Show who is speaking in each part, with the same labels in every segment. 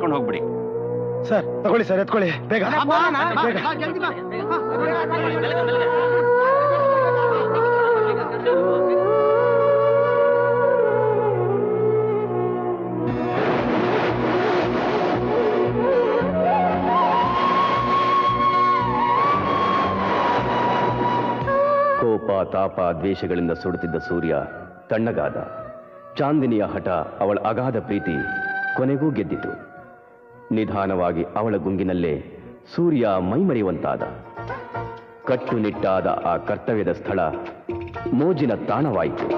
Speaker 1: ಕರ್ಕೊಂಡು ಹೋಗ್ಬಿಡಿ.
Speaker 2: ಸರ್ ತಗೊಳ್ಳಿ ಸರ್, ಎತ್ಕೊಳ್ಳಿ ಬೇಗ.
Speaker 3: ಕೋಪ, ತಾಪ, ದ್ವೇಷಗಳಿಂದ ಸುಡುತ್ತಿದ್ದ ಸೂರ್ಯ ತಣ್ಣಗಾದ. ಚಾಂದಿನಿಯ ಹಠ, ಅವಳ ಅಗಾಧ ಪ್ರೀತಿ ಕೊನೆಗೂ ಗೆದ್ದಿತು. ನಿಧಾನವಾಗಿ ಅವಳ ಗುಂಗಿನಲ್ಲೇ ಸೂರ್ಯ ಮೈಮರೆಯುವಂತಾದ. ಕಟ್ಟುನಿಟ್ಟಾದ ಆ ಕರ್ತವ್ಯದ ಸ್ಥಳ ಮೋಜಿನ ತಾಣವಾಯಿತು.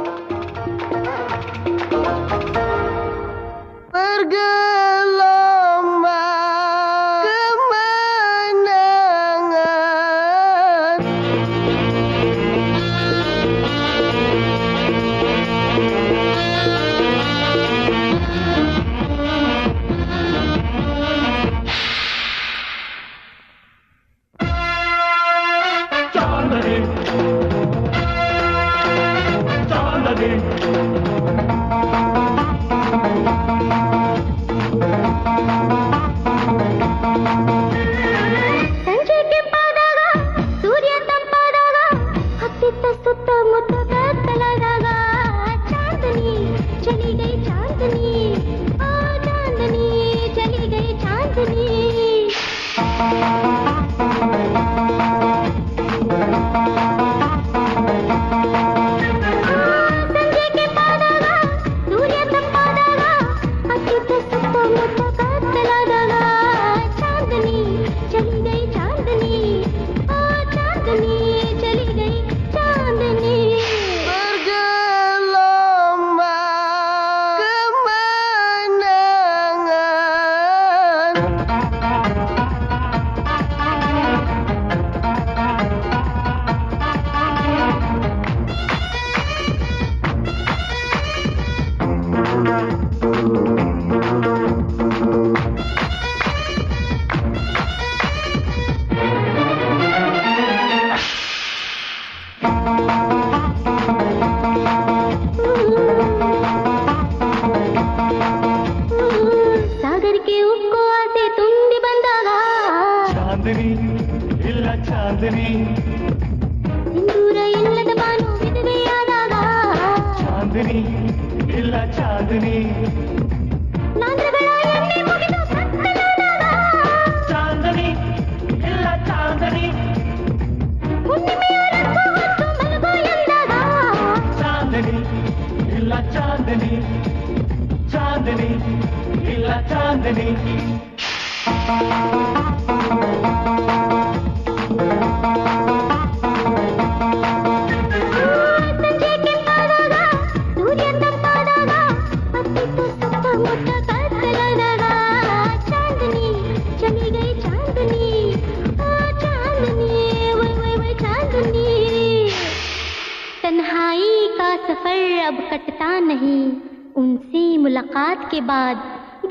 Speaker 4: के बाद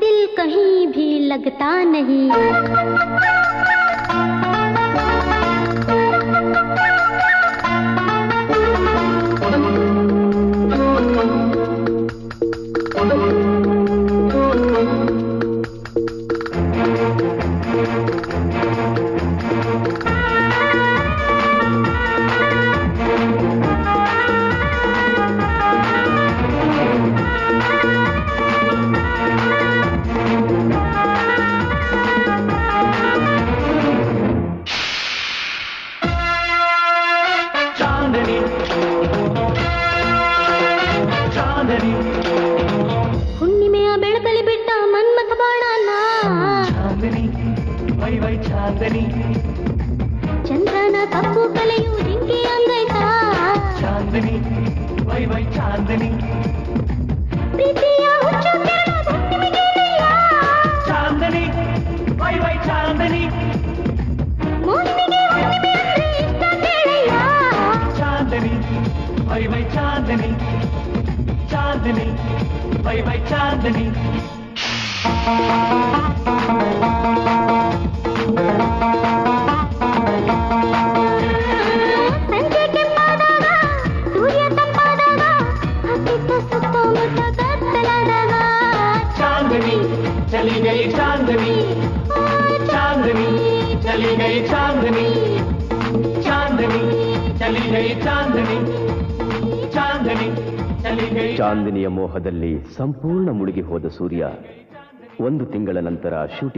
Speaker 4: दिल कहीं भी लगता नहीं।
Speaker 1: चांदनी चांदनी चली गई चांदनी चांदनी चली गई चांदनी चांदनी चली गई
Speaker 3: ಚಾಂದಿನಿಯ ಮೋಹದಲ್ಲಿ ಸಂಪೂರ್ಣ ಮುಳುಗಿ ಹೋದ ಸೂರ್ಯ ಒಂದು ತಿಂಗಳ ನಂತರ ಶೂಟಿಂಗ್